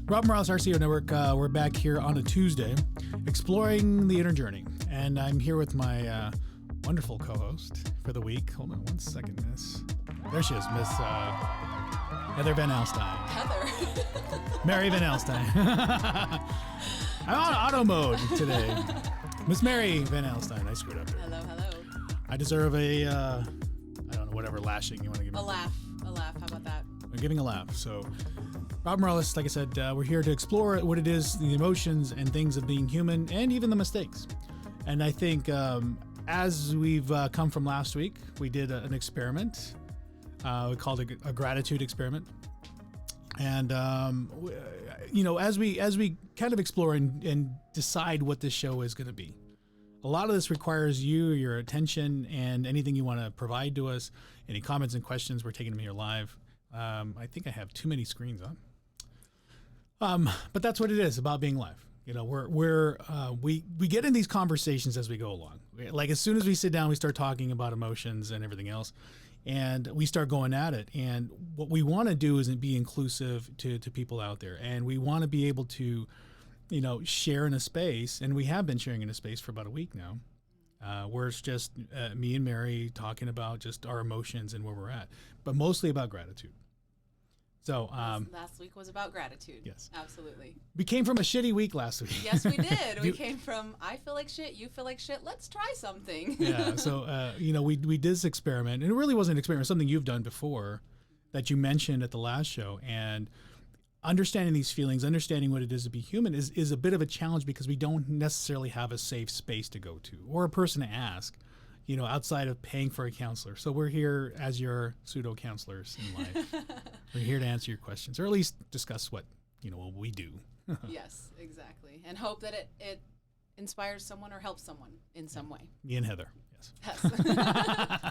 Rob Morales, RCO Network. We're back here on a Tuesday, exploring the inner journey. And I'm here with my wonderful co-host for the week. Hold on one second, Miss. There she is, Miss Heather VanAlstyne. Heather. Mary VanAlstyne. I'm on auto mode today. Miss Mary VanAlstyne. I screwed up here. Hello. I deserve a, I don't know, whatever lashing you want to give me. A laugh. How about that? I'm giving a laugh. So, Rob Morales, like I said, we're here to explore what it is, the emotions and things of being human, and even the mistakes. And I think as we've come from last week, we did an experiment. We called it a gratitude experiment. And as we kind of explore and decide what this show is going to be, a lot of this requires your attention, and anything you want to provide to us. Any comments and questions, we're taking them here live. I think I have too many screens on. But that's what it is about being live. You know, we get in these conversations as we go along. Like as soon as we sit down, we start talking about emotions and everything else, and we start going at it. And what we want to do is be inclusive to people out there, and we want to be able to, share in a space. And we have been sharing in a space for about a week now, where it's just me and Mary talking about just our emotions and where we're at, but mostly about gratitude. So last week was about gratitude. Yes, absolutely. We came from a shitty week last week. Yes, we did. We came from I feel like shit, you feel like shit. Let's try something. Yeah. So we did this experiment, and it really wasn't an experiment. Something you've done before that you mentioned at the last show, and understanding these feelings, understanding what it is to be human is a bit of a challenge because we don't necessarily have a safe space to go to or a person to ask, outside of paying for a counselor. So we're here as your pseudo counselors in life. We're here to answer your questions, or at least discuss what we do. Yes, exactly, and hope that it inspires someone or helps someone in some way. Me and Heather. Yes.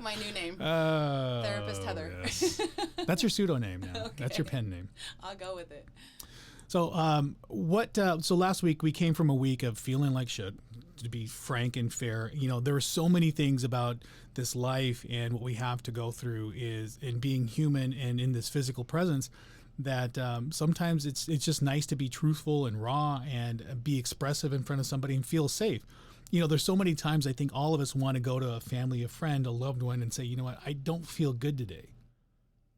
My new name. Therapist Heather. Yes. That's your pseudo name now. Okay. That's your pen name. I'll go with it. So so last week we came from a week of feeling like shit, to be frank and fair. There are so many things about this life and what we have to go through is in being human and in this physical presence that sometimes it's just nice to be truthful and raw and be expressive in front of somebody and feel safe. There's so many times I think all of us want to go to a family, a friend, a loved one and say, you know what, I don't feel good today.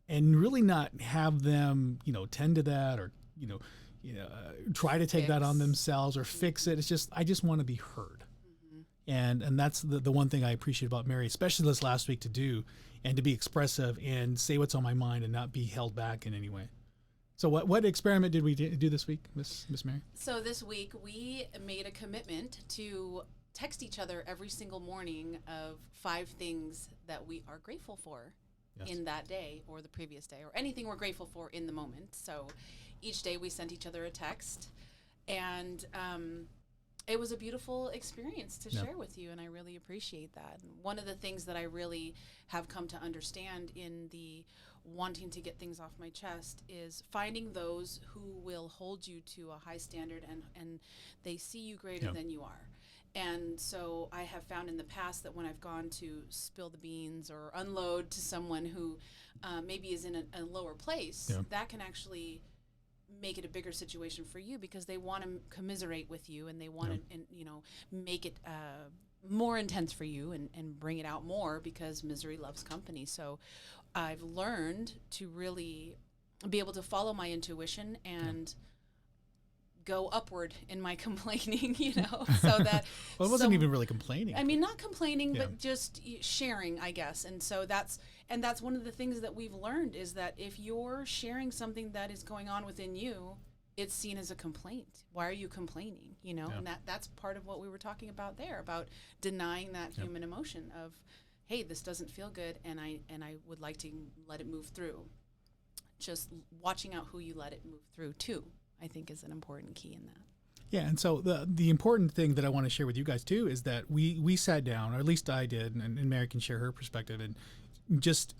And really not have them, tend to that or, try to take that on themselves or fix it. It's just, I just want to be heard. Mm-hmm. And that's the one thing I appreciate about Mary, especially this last week to do and to be expressive and say what's on my mind and not be held back in any way. So what experiment did we do this week, Miss Mary? So this week we made a commitment to text each other every single morning of 5 things that we are grateful for. Yes. In that day or the previous day or anything we're grateful for in the moment. So each day we sent each other a text, and it was a beautiful experience to share with you, and I really appreciate that. And one of the things that I really have come to understand in the wanting to get things off my chest is finding those who will hold you to a high standard and they see you greater than you are. And so I have found in the past that when I've gone to spill the beans or unload to someone who maybe is in a lower place, that can actually make it a bigger situation for you because they want to commiserate with you and they want to, make it more intense for you and bring it out more because misery loves company. So I've learned to really be able to follow my intuition and go upward in my complaining, so that well, it wasn't even really complaining. I mean, not complaining, but just sharing, I guess. And so that's one of the things that we've learned is that if you're sharing something that is going on within you, it's seen as a complaint. Why are you complaining? And that's part of what we were talking about there, about denying that human emotion of, hey, this doesn't feel good, and I would like to let it move through. Just watching out who you let it move through too, I think, is an important key in that. Yeah, and so the important thing that I want to share with you guys too is that we sat down, or at least I did, and Mary can share her perspective, and just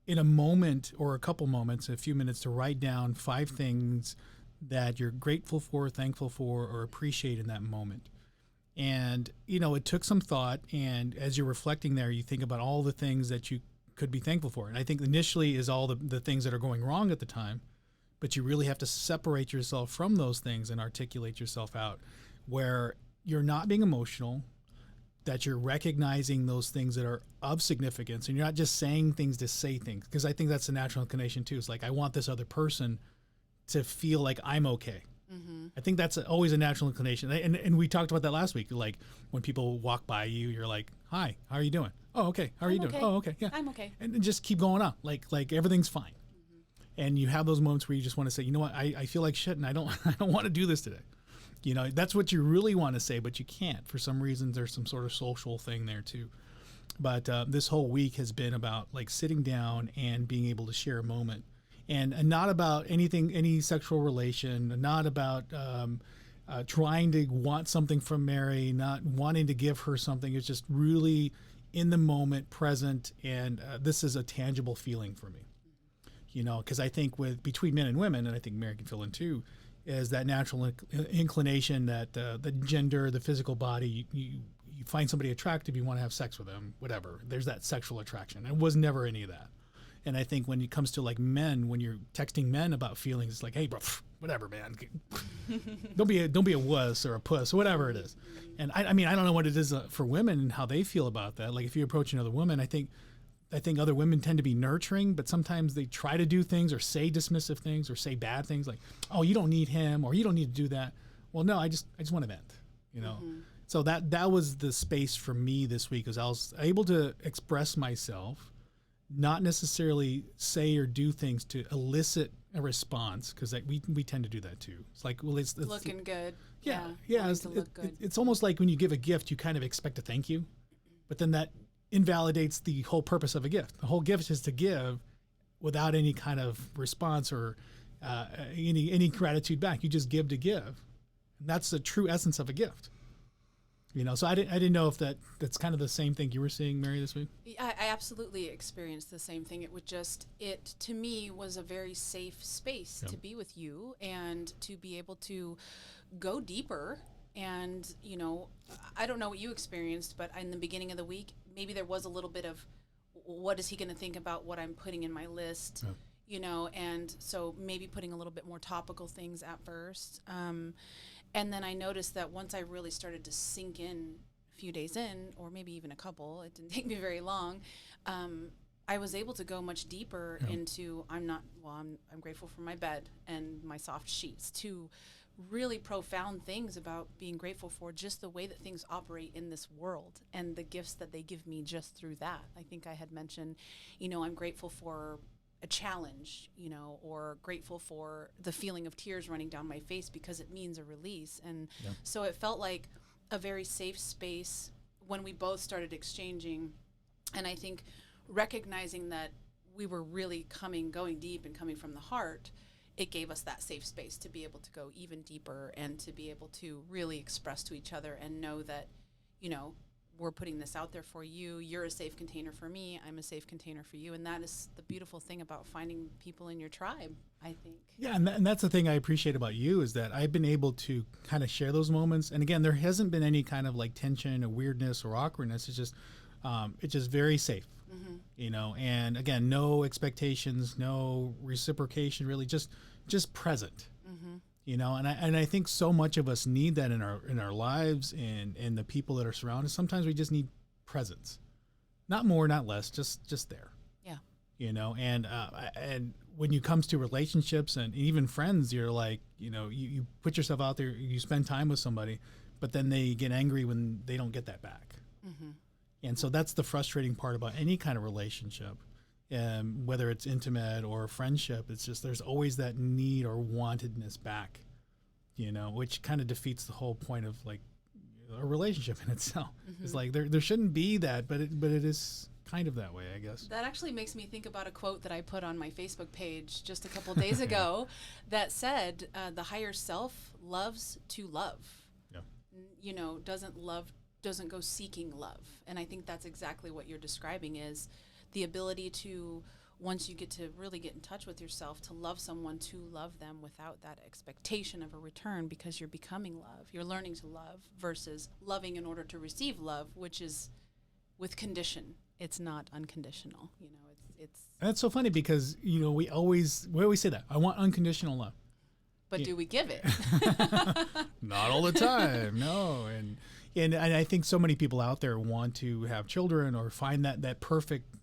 in a moment or a couple moments, a few minutes, to write down 5 things that you're grateful for, thankful for, or appreciate in that moment. And, it took some thought, and as you're reflecting there, you think about all the things that you could be thankful for. And I think initially is all the things that are going wrong at the time, but you really have to separate yourself from those things and articulate yourself out where you're not being emotional, that you're recognizing those things that are of significance, and you're not just saying things to say things. Because I think that's a natural inclination too. It's like, I want this other person to feel like I'm okay. I think that's always a natural inclination. And we talked about that last week. Like when people walk by you, you're like, hi, how are you doing? Oh, okay. How are you doing? Okay. Oh, okay. Yeah. I'm okay. And just keep going on. Like everything's fine. And you have those moments where you just want to say, you know what, I feel like shit and I don't want to do this today. You know, that's what you really want to say, but you can't. For some reason, there's some sort of social thing there too. But this whole week has been about like sitting down and being able to share a moment, and not about anything, any sexual relation, not about trying to want something from Mary, not wanting to give her something. It's just really in the moment, present, and this is a tangible feeling for me. You know, because I think between men and women, and I think Mary can fill in too, is that natural inclination that the gender, the physical body, you find somebody attractive, you want to have sex with them, whatever. There's that sexual attraction. It was never any of that. And I think when it comes to like men, when you're texting men about feelings, it's like, hey, bro, whatever, man. don't be a wuss or a puss or whatever it is. And I mean, I don't know what it is for women and how they feel about that. Like if you approach another woman, I think other women tend to be nurturing, but sometimes they try to do things or say dismissive things or say bad things like, oh, you don't need him or you don't need to do that. Well, no, I just want to vent, you know? So that was the space for me this week, was I was able to express myself, not necessarily say or do things to elicit a response, because we tend to do that too. It's like, well, it's looking good. Yeah. It's almost like when you give a gift, you kind of expect a thank you, but then that invalidates the whole purpose of a gift. The whole gift is to give without any kind of response or any gratitude back. You just give to give. And that's the true essence of a gift. You know, so I didn't know if that's kind of the same thing you were seeing, Mary, this week. I absolutely experienced the same thing. It to me was a very safe space to be with you and to be able to go deeper. And, you know, I don't know what you experienced, but in the beginning of the week, maybe there was a little bit of, what is he going to think about what I'm putting in my list, you know, and so maybe putting a little bit more topical things at first. And then I noticed that once I really started to sink in a few days in, or maybe even a couple, it didn't take me very long, I was able to go much deeper into, I'm grateful for my bed and my soft sheets, to really profound things about being grateful for just the way that things operate in this world and the gifts that they give me just through that. I think I had mentioned, you know, I'm grateful for a challenge, you know, or grateful for the feeling of tears running down my face because it means a release. And so it felt like a very safe space when we both started exchanging. And I think recognizing that we were really going deep and coming from the heart, it gave us that safe space to be able to go even deeper and to be able to really express to each other and know that, you know, we're putting this out there for you. You're a safe container for me. I'm a safe container for you. And that is the beautiful thing about finding people in your tribe, I think. Yeah, and that's the thing I appreciate about you, is that I've been able to kind of share those moments. And again, there hasn't been any kind of like tension or weirdness or awkwardness. It's just very safe, you know. And again, no expectations, no reciprocation, really, just present. You know, and I think so much of us need that in our lives and the people that are surrounded. Sometimes we just need presence, not more, not less, just there. Yeah. You know, and when it comes to relationships and even friends, you're like, you know, you put yourself out there, you spend time with somebody, but then they get angry when they don't get that back. And so that's the frustrating part about any kind of relationship. Whether it's intimate or friendship, it's just there's always that need or wantedness back, you know, which kind of defeats the whole point of like a relationship in itself. It's like there shouldn't be that, but it is kind of that way, I guess. That actually makes me think about a quote that I put on my Facebook page just a couple days ago that said, the higher self loves to love. Yeah. You know, doesn't go seeking love. And I think that's exactly what you're describing, is the ability to, once you get to really get in touch with yourself, to love someone, to love them without that expectation of a return, because you're becoming love. You're learning to love versus loving in order to receive love, which is with condition. It's not unconditional. You know, It's And that's so funny because, we always say that. I want unconditional love. but do we give it? Not all the time, no. And I think so many people out there want to have children or find that perfect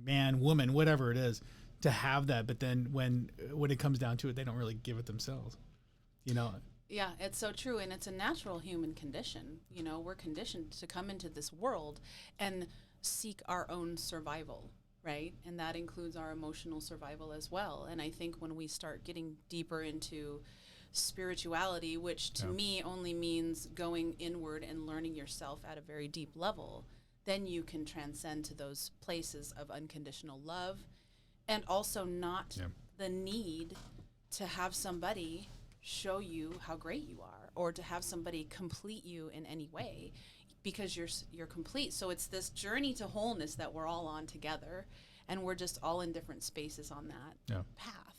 man, woman, whatever it is, to have that. But then when it comes down to it, they don't really give it themselves. Yeah, it's so true. And it's a natural human condition. We're conditioned to come into this world and seek our own survival, right? And that includes our emotional survival as well. And I think when we start getting deeper into spirituality, which to me only means going inward and learning yourself at a very deep level, then you can transcend to those places of unconditional love, and also not the need to have somebody show you how great you are, or to have somebody complete you in any way, because you're complete. So it's this journey to wholeness that we're all on together, and we're just all in different spaces on that path,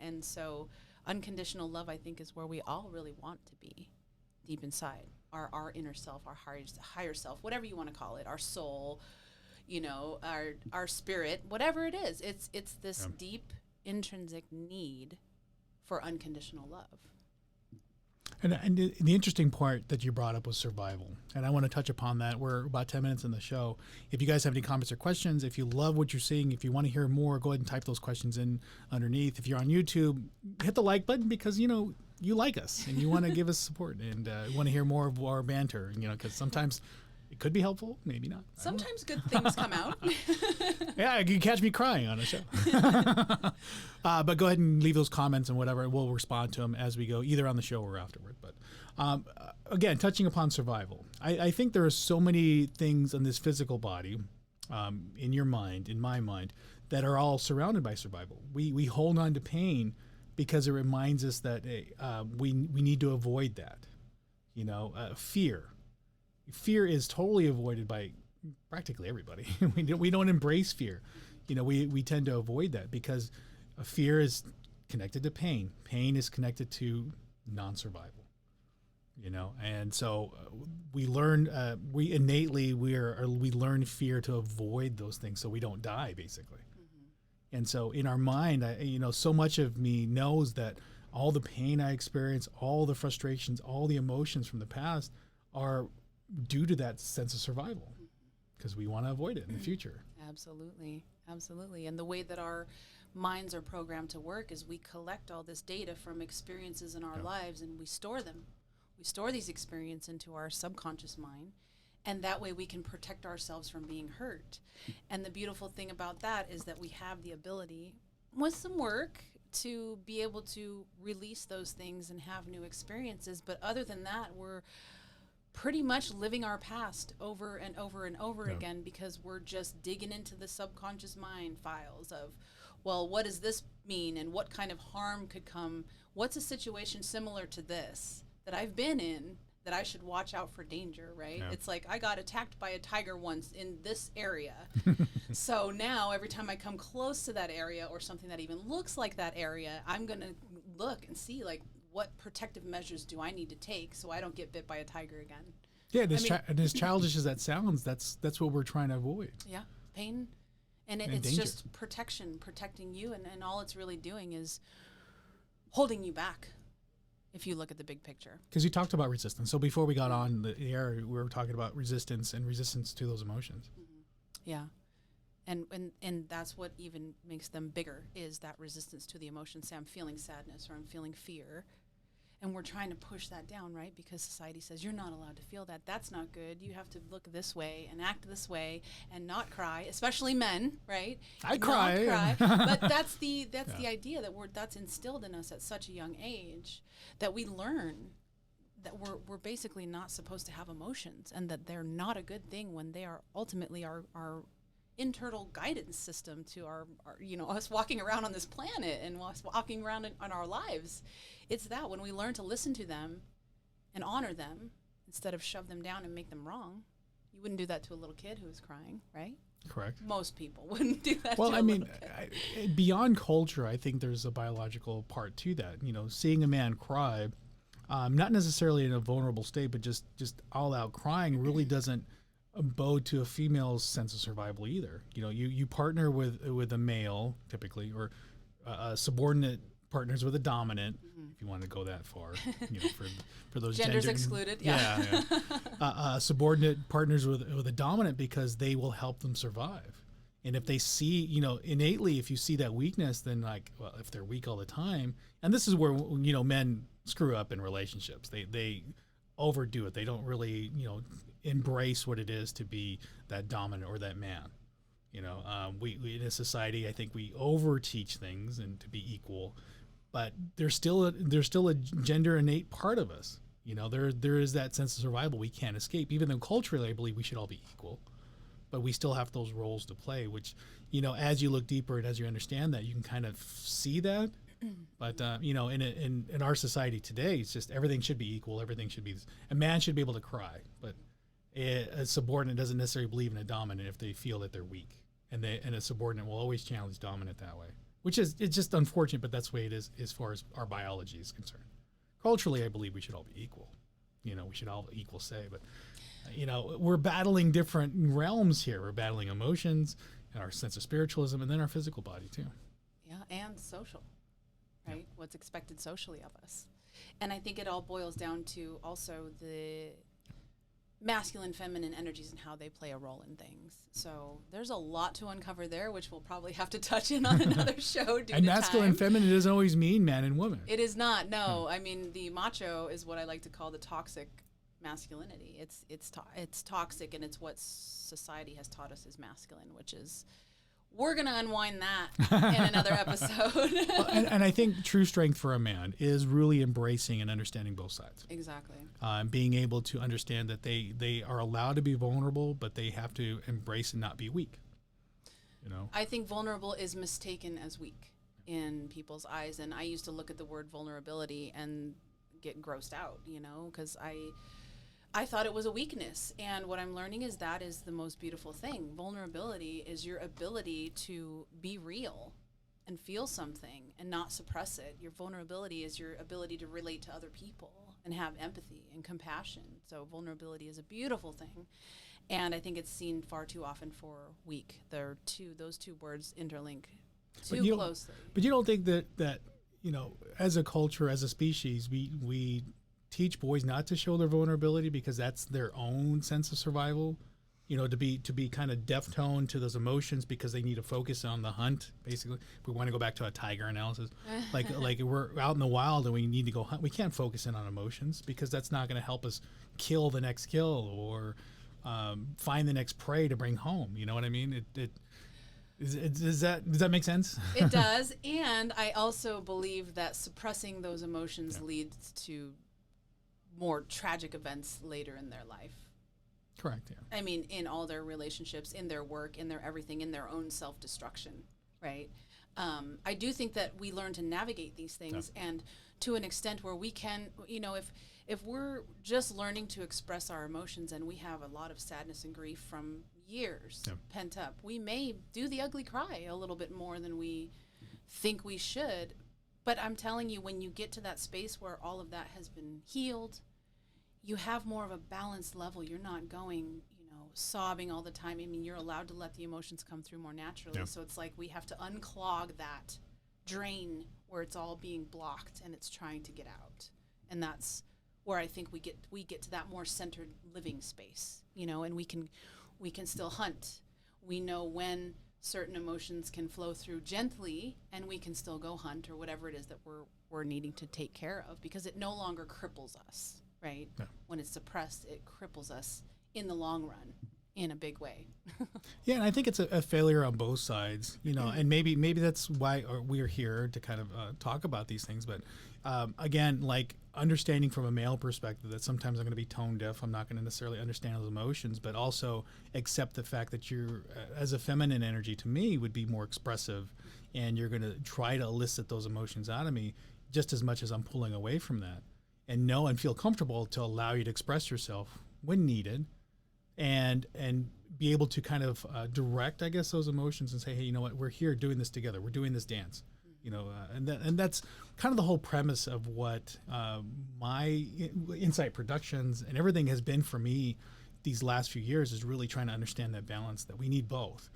and so unconditional love, I think, is where we all really want to be deep inside our inner self, our higher self, whatever you want to call it, our soul, our spirit, whatever it is. It's this deep intrinsic need for unconditional love. And the interesting part that you brought up was survival. And I want to touch upon that. We're about 10 minutes in the show. If you guys have any comments or questions, if you love what you're seeing, if you want to hear more, go ahead and type those questions in underneath. If you're on YouTube, hit the like button because, you like us and you want to give us support and you want to hear more of our banter, because sometimes it could be helpful, maybe not. Sometimes good things come out. Yeah, you can catch me crying on a show. But go ahead and leave those comments and whatever. We'll respond to them as we go, either on the show or afterward. But again, touching upon survival, I think there are so many things in this physical body, in your mind, in my mind, that are all surrounded by survival. We hold on to pain because it reminds us that we need to avoid that. Fear. Fear is totally avoided by practically everybody. we don't embrace fear. We tend to avoid that because fear is connected to pain. Pain is connected to non-survival. And so we learn we learn fear to avoid those things so we don't die, basically. Mm-hmm. And so in our mind, so much of me knows that all the pain I experience, all the frustrations, all the emotions from the past are due to that sense of survival, because we want to avoid it in the future. Absolutely. And the way that our minds are programmed to work is we collect all this data from experiences in our lives and we store them. We store these experiences into our subconscious mind, and that way we can protect ourselves from being hurt. And the beautiful thing about that is that we have the ability, with some work, to be able to release those things and have new experiences. But other than that, we're pretty much living our past over and over and over again, because we're just digging into the subconscious mind files of, well, what does this mean and what kind of harm could come? What's a situation similar to this that I've been in that I should watch out for danger, right? Yeah. It's like I got attacked by a tiger once in this area. So now every time I come close to that area or something that even looks like that area, I'm going to look and see, like, what protective measures do I need to take so I don't get bit by a tiger again? Yeah, and as childish as that sounds, that's what we're trying to avoid. Yeah, pain. And it's danger. Just protecting you, and all it's really doing is holding you back if you look at the big picture. Because you talked about resistance. So before we got on the air, we were talking about resistance and resistance to those emotions. Mm-hmm. Yeah. And that's what even makes them bigger, is that resistance to the emotions. Say I'm feeling sadness or I'm feeling fear. And we're trying to push that down, right? Because society says you're not allowed to feel that. That's not good. You have to look this way and act this way and not cry, especially men, right? I cry. Not cry. But that's the idea that's instilled in us at such a young age, that we learn that we're basically not supposed to have emotions, and that they're not a good thing when they are ultimately our internal guidance system to our us walking around on this planet and us walking around on our lives. It's that when we learn to listen to them and honor them instead of shove them down and make them wrong. You wouldn't do that to a little kid who was crying, right? Correct. Most people wouldn't do that. Well, I mean, beyond culture, I think there's a biological part to that. Seeing a man cry, not necessarily in a vulnerable state, but just all out crying really doesn't bode to a female's sense of survival either. You partner with a male typically, or a subordinate partners with a dominant, if you want to go that far, for those genders excluded. Yeah. Subordinate partners with a dominant because they will help them survive. And if they see, innately, if you see that weakness, then if they're weak all the time, and this is where, men screw up in relationships. They overdo it. They don't really, embrace what it is to be that dominant or that man. We in a society, I think we overteach things and to be equal, but there's still a gender innate part of us. There is that sense of survival we can't escape, even though culturally I believe we should all be equal, but we still have those roles to play, which, as you look deeper and as you understand that, you can kind of see that. But in our society today, it's just everything should be equal. Everything should be, a man should be able to cry, but a subordinate doesn't necessarily believe in a dominant if they feel that they're weak, and a subordinate will always challenge dominant that way, it's just unfortunate, but that's the way it is as far as our biology is concerned. Culturally, I believe we should all be equal. We should all have equal say, but we're battling different realms here. We're battling emotions, our sense of spiritualism, and then our physical body too. Yeah, and social, right? Yeah. What's expected socially of us. And I think it all boils down to also the masculine, feminine energies and how they play a role in things. So there's a lot to uncover there, which we'll probably have to touch in on another show. And masculine, feminine doesn't always mean man and woman. It is not. No, I mean the macho is what I like to call the toxic masculinity. It's toxic, and it's what society has taught us is masculine, which is. We're going to unwind that in another episode. and I think true strength for a man is really embracing and understanding both sides. Exactly. Being able to understand that they are allowed to be vulnerable, but they have to embrace and not be weak. I think vulnerable is mistaken as weak in people's eyes. And I used to look at the word vulnerability and get grossed out, because I thought it was a weakness, and what I'm learning is that is the most beautiful thing. Vulnerability is your ability to be real and feel something and not suppress it. Your vulnerability is your ability to relate to other people and have empathy and compassion. So vulnerability is a beautiful thing, and I think it's seen far too often for weak. Those two words interlink too closely. But you don't think that as a culture, as a species, we teach boys not to show their vulnerability because that's their own sense of survival, to be kind of deaf-toned to those emotions because they need to focus on the hunt, basically. If we want to go back to a tiger analysis, like we're out in the wild and we need to go hunt, we can't focus in on emotions because that's not going to help us kill the next kill or find the next prey to bring home. You know what I mean? Does that make sense? It does, and I also believe that suppressing those emotions leads to more tragic events later in their life. Correct, yeah. I mean, in all their relationships, in their work, in their everything, in their own self-destruction, right? I do think that we learn to navigate these things, and to an extent where we can, if we're just learning to express our emotions and we have a lot of sadness and grief from years pent up, we may do the ugly cry a little bit more than we think we should. But I'm telling you, when you get to that space where all of that has been healed, you have more of a balanced level. You're not going, sobbing all the time. I mean, you're allowed to let the emotions come through more naturally. Yeah. So it's like we have to unclog that drain where it's all being blocked and it's trying to get out. And that's where I think we get to that more centered living space, and we can still hunt. We know when certain emotions can flow through gently, and we can still go hunt or whatever it is that we're needing to take care of, because it no longer cripples us, right? Yeah. When it's suppressed, it cripples us in the long run in a big way. Yeah, and I think it's a failure on both sides, and maybe that's why we're here to kind of talk about these things. But again, like understanding from a male perspective that sometimes I'm going to be tone deaf. I'm not going to necessarily understand those emotions, but also accept the fact that you're, as a feminine energy to me, would be more expressive, and you're going to try to elicit those emotions out of me just as much as I'm pulling away from that, and know and feel comfortable to allow you to express yourself when needed, and be able to kind of direct, I guess, those emotions and say, hey, you know what, we're here doing this together. We're doing this dance. And that's kind of the whole premise of what my Insight Productions and everything has been for me these last few years is really trying to understand that balance, that we need both.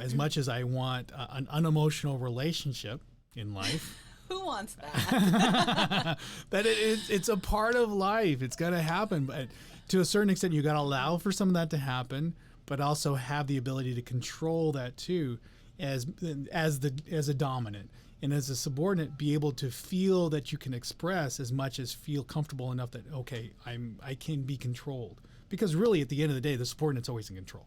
As much as I want an unemotional relationship in life. Who wants that? That it's a part of life. It's got to happen. But to a certain extent, you got to allow for some of that to happen, but also have the ability to control that too, as a dominant. And as a subordinate, be able to feel that you can express as much as feel comfortable enough that, okay, I can be controlled. Because really, at the end of the day, the subordinate's always in control.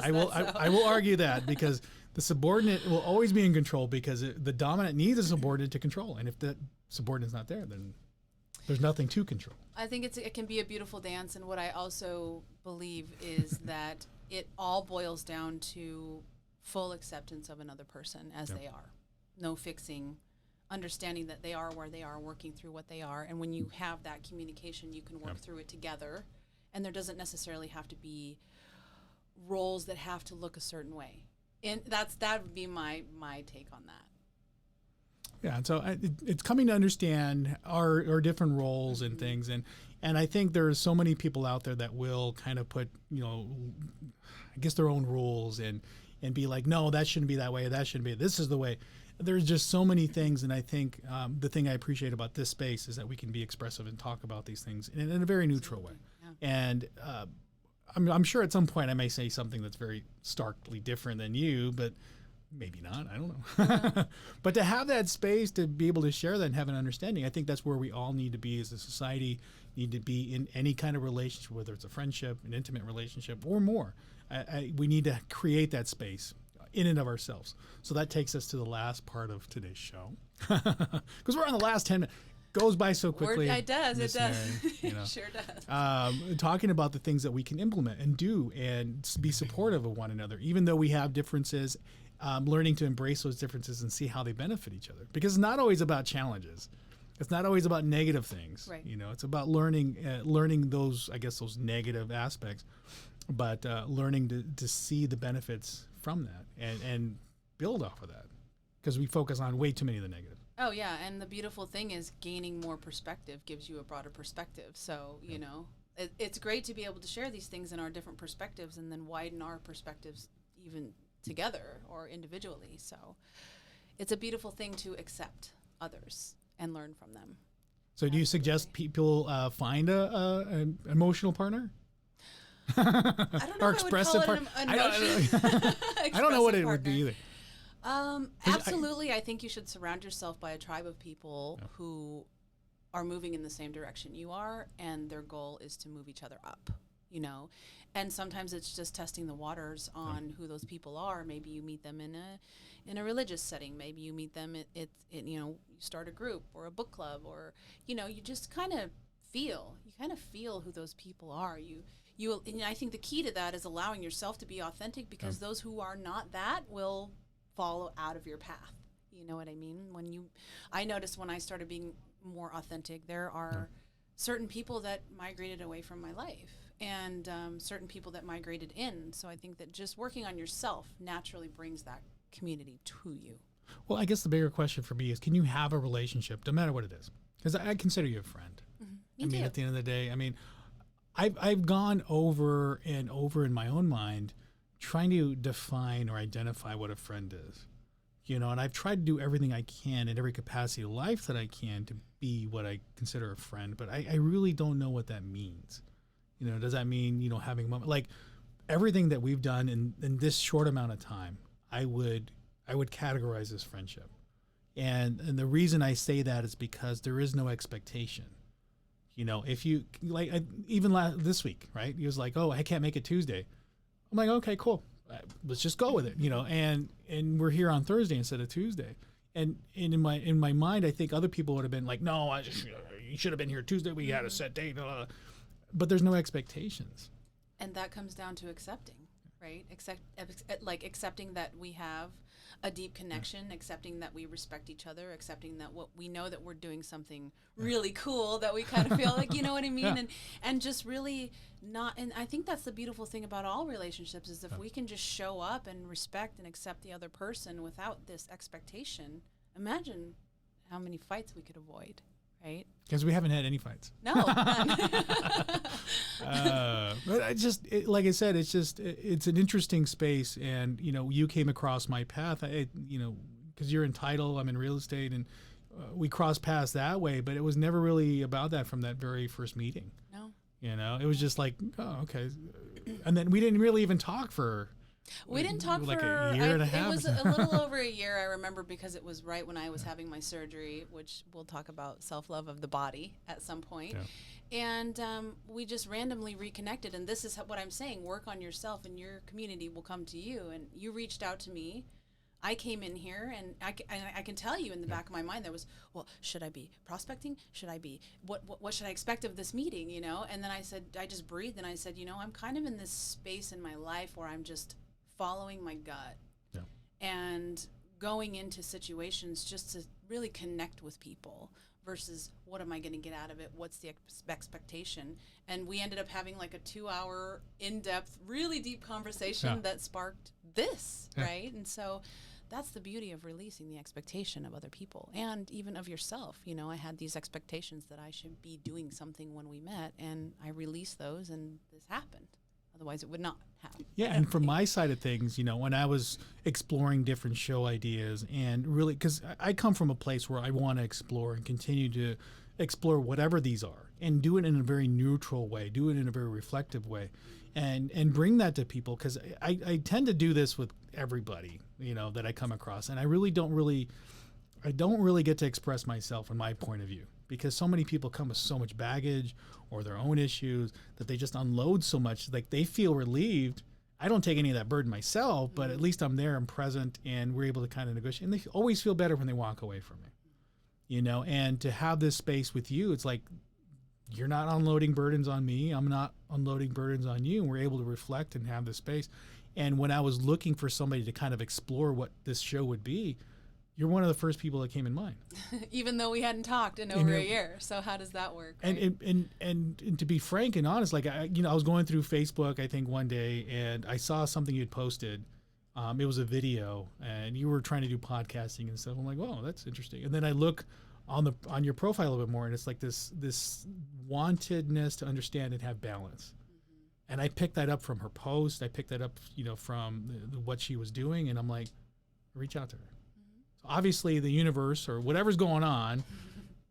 I will argue that, because the subordinate will always be in control, because the dominant needs a subordinate to control. And if that subordinate's not there, then there's nothing to control. I think it can be a beautiful dance. And what I also believe is that it all boils down to full acceptance of another person as they are. No fixing, understanding that they are where they are, working through what they are. And when you have that communication, you can work through it together. And there doesn't necessarily have to be roles that have to look a certain way. And that would be my take on that. Yeah, and so it's coming to understand our different roles and things, and I think there's so many people out there that will kind of put, I guess, their own rules and be like, no, that shouldn't be that way, that shouldn't be, this is the way. There's just so many things, and I think the thing I appreciate about this space is that we can be expressive and talk about these things in a very neutral way. Yeah. And I'm sure at some point I may say something that's very starkly different than you, but maybe not. I don't know. But to have that space to be able to share that and have an understanding, I think that's where we all need to be as a society, need to be in any kind of relationship, whether it's a friendship, an intimate relationship, or more. We need to create that space in and of ourselves. So that takes us to the last part of today's show. Because we're on the last 10 minutes. Goes by so quickly. It does. It Sure does. Talking about the things that we can implement and do and be supportive of one another, even though we have differences, learning to embrace those differences and see how they benefit each other. Because it's not always about challenges. It's not always about negative things. Right. It's about learning those, I guess, those negative aspects, but learning to see the benefits from that and build off of that. Because we focus on way too many of the negatives. Oh, yeah. And the beautiful thing is gaining more perspective gives you a broader perspective. So, it's great to be able to share these things in our different perspectives and then widen our perspectives even together or individually. So it's a beautiful thing to accept others and learn from them. So do you suggest people find an emotional partner? I don't know or expressive partner? I don't know what it would be either. Absolutely. I think you should surround yourself by a tribe of people who are moving in the same direction you are, and their goal is to move each other up, and sometimes it's just testing the waters on who those people are. Maybe you meet them in a religious setting. Maybe you meet them you start a group or a book club, or you just kind of feel who those people are. And I think the key to that is allowing yourself to be authentic, because those who are not that will follow out of your path. You know what I mean? I noticed when I started being more authentic, there are certain people that migrated away from my life, and certain people that migrated in. So I think that just working on yourself naturally brings that community to you. Well, I guess the bigger question for me is, can you have a relationship, no matter what it is? Because I consider you a friend. Mm-hmm. Me too. At the end of the day, I've gone over and over in my own mind trying to define or identify what a friend is, and I've tried to do everything I can in every capacity of life that I can to be what I consider a friend, but I really don't know what that means. Does that mean, having a moment, like everything that we've done in this short amount of time, I would categorize as friendship. And the reason I say that is because there is no expectation. If you, even this week, right? He was like, oh, I can't make it Tuesday. I'm like, okay, cool. Let's just go with it, and we're here on Thursday instead of Tuesday. And in my mind, I think other people would have been like, no, you should have been here Tuesday. We had a set date. But there's no expectations. And that comes down to accepting, right? Accepting that we have a deep connection, accepting that we respect each other, accepting that what we know that we're doing something really cool, that we kind of feel like, you know what I mean? And just really not, and I think that's the beautiful thing about all relationships is if we can just show up and respect and accept the other person without this expectation, imagine how many fights we could avoid. right? Because we haven't had any fights. No, none. But like I said, it's an interesting space, and you came across my path. Because you're in title, I'm in real estate, and we crossed paths that way. But it was never really about that from that very first meeting. No, it was just like, oh, okay, and then we didn't really even talk for. We didn't talk like for a year and a half. It was a little over a year, I remember, because it was right when I was having my surgery, which we'll talk about self-love of the body at some point. Yeah. And we just randomly reconnected. And this is what I'm saying. Work on yourself and your community will come to you. And you reached out to me. I came in here, and I can tell you in the back of my mind there was, well, should I be prospecting? Should I be, what should I expect of this meeting, And then I said, I just breathed, and I said, I'm kind of in this space in my life where I'm just following my gut and going into situations just to really connect with people versus what am I going to get out of it? What's the expectation? And we ended up having like a 2-hour in-depth, really deep conversation that sparked this, right? And so that's the beauty of releasing the expectation of other people and even of yourself. I had these expectations that I should be doing something when we met, and I released those, and this happened. Otherwise, it would not happen. Yeah, and from my side of things, when I was exploring different show ideas, and really, because I come from a place where I want to explore and continue to explore whatever these are, and do it in a very neutral way, do it in a very reflective way, and bring that to people, because I tend to do this with everybody, that I come across, and I don't really get to express myself and my point of view, because so many people come with so much baggage or their own issues that they just unload so much, like they feel relieved. I don't take any of that burden myself, but at least I'm there and present, and we're able to kind of negotiate. And they always feel better when they walk away from me, and to have this space with you, it's like, you're not unloading burdens on me. I'm not unloading burdens on you. And we're able to reflect and have this space. And when I was looking for somebody to kind of explore what this show would be, you're one of the first people that came in mind. Even though we hadn't talked in over a year. So how does that work? Right? And to be frank and honest, like I was going through Facebook, I think one day, and I saw something you'd posted. It was a video, and you were trying to do podcasting and stuff. I'm like, whoa, that's interesting. And then I look on your profile a little bit more, and it's like this wantedness to understand and have balance. Mm-hmm. And I picked that up from her post. I picked that up, from what she was doing, and I'm like, reach out to her. Obviously the universe or whatever's going on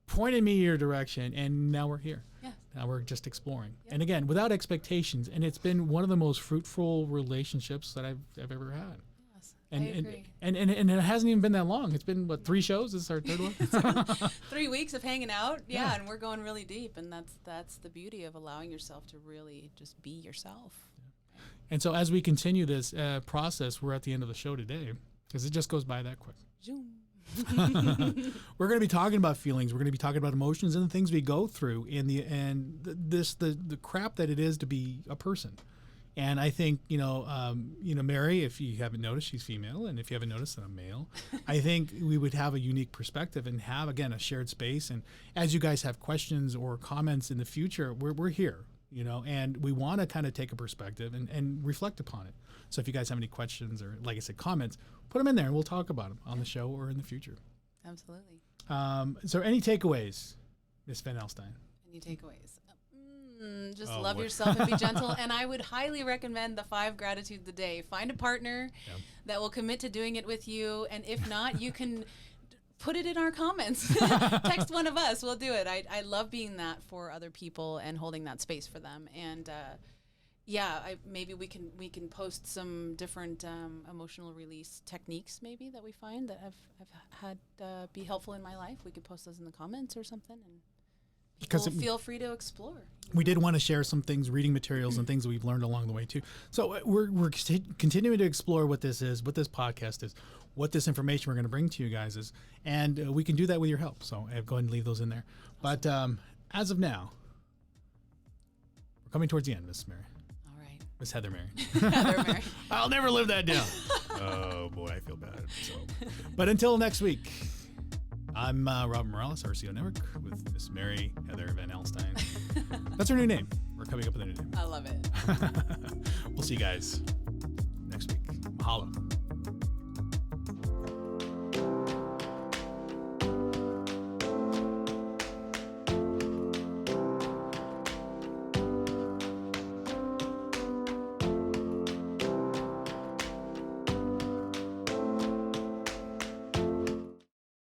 pointed me your direction, and now we're here. Yes. Now we're just exploring. Yep. And again, without expectations, and it's been one of the most fruitful relationships that I've ever had. Yes, I agree. And it hasn't even been that long. It's been 3 shows? This is our 3rd one. 3 weeks of hanging out. Yeah, and we're going really deep, and that's the beauty of allowing yourself to really just be yourself. Yeah. And so as we continue this process, we're at the end of the show today, because it just goes by that quick. We're going to be talking about feelings. We're going to be talking about emotions and the things we go through the crap that it is to be a person. And I think, Mary, if you haven't noticed, she's female. And if you haven't noticed that I'm male, I think we would have a unique perspective and have, again, a shared space. And as you guys have questions or comments in the future, we're here, and we want to kind of take a perspective and reflect upon it. So if you guys have any questions or, like I said, comments, put them in there and we'll talk about them on the show or in the future. Absolutely. So any takeaways, Miss VanAlstyne? Any takeaways? Just love yourself and be gentle. And I would highly recommend the 5 gratitudes a day. Find a partner that will commit to doing it with you. And if not, you can put it in our comments. Text one of us. We'll do it. I love being that for other people and holding that space for them. And maybe we can post some different emotional release techniques maybe that we find that I've had be helpful in my life. We could post those in the comments or something, and people feel free to explore. We did want to share some things, reading materials and things that we've learned along the way too. So we're continuing to explore what this is, what this podcast is, what this information we're going to bring to you guys is, and we can do that with your help. So go ahead and leave those in there. Awesome. But as of now, we're coming towards the end, Miss Mary. Miss Heather Mary. Heather Mary. I'll never live that down. Oh, boy, I feel bad. But until next week, I'm Robert Morales, RCO Network, with Miss Mary Heather VanAlstyne. That's her new name. We're coming up with a new name. I love it. We'll see you guys next week. Mahalo.